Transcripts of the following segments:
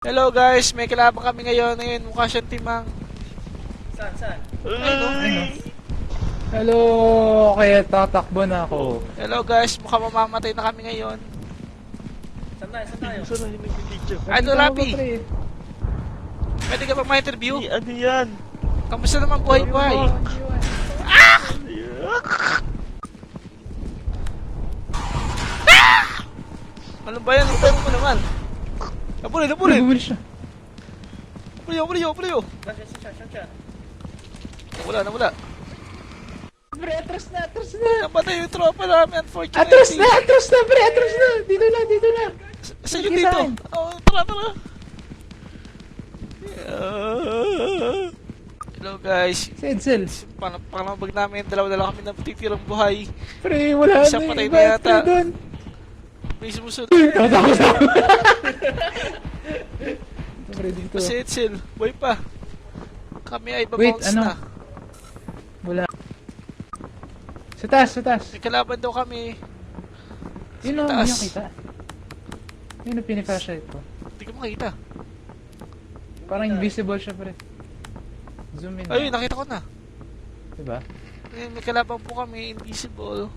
Hello guys, may kalaban kami ngayon. Ngayon, mukha siyang timang. Saan? Ayun. Hello, kaya tatakbo na ako. Hello guys, mukha mamamatay na kami ngayon. Saan tayo? Saan na nag-video? Ano, Rapi? Pwede ka ba ma-interview? Ano yan? Kamusta naman buhay-buhay? Ano ba yan? Ito mo naman. Napuli! Bumili siya. Napuli! Saan siya? Nawala. Pre, atras na. Napatay yung tropa namin, unfortunately. Atras na, pre, atras na. Dito na. Saan yung Sige, dito? saan? Oh, tara. Hello guys. Si Edsel. Paano bag namin? Dalawa kami na titirang buhay. Pre, wala Isang na patay iba, na yata. pre, doon. May sumusunod. Tatakot ako. Pre, dito. Si Edsel, buhay pa. Kami ay Wait, babounce ano? na. Wala. Sa taas. May kalaban daw kami. Yun o, taas. hindi nyo kita. Yun o, piniflashlight ko. Hindi ko makita. Parang invisible siya, pre. Zoom in. Ayun, nakita ko na. Diba? May kalaban po kami, invisible.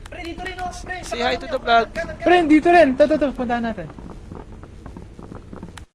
Pre, dito rin oh, pre. Say hi to the vlog. Pre, dito rin. Ito, puntahan natin.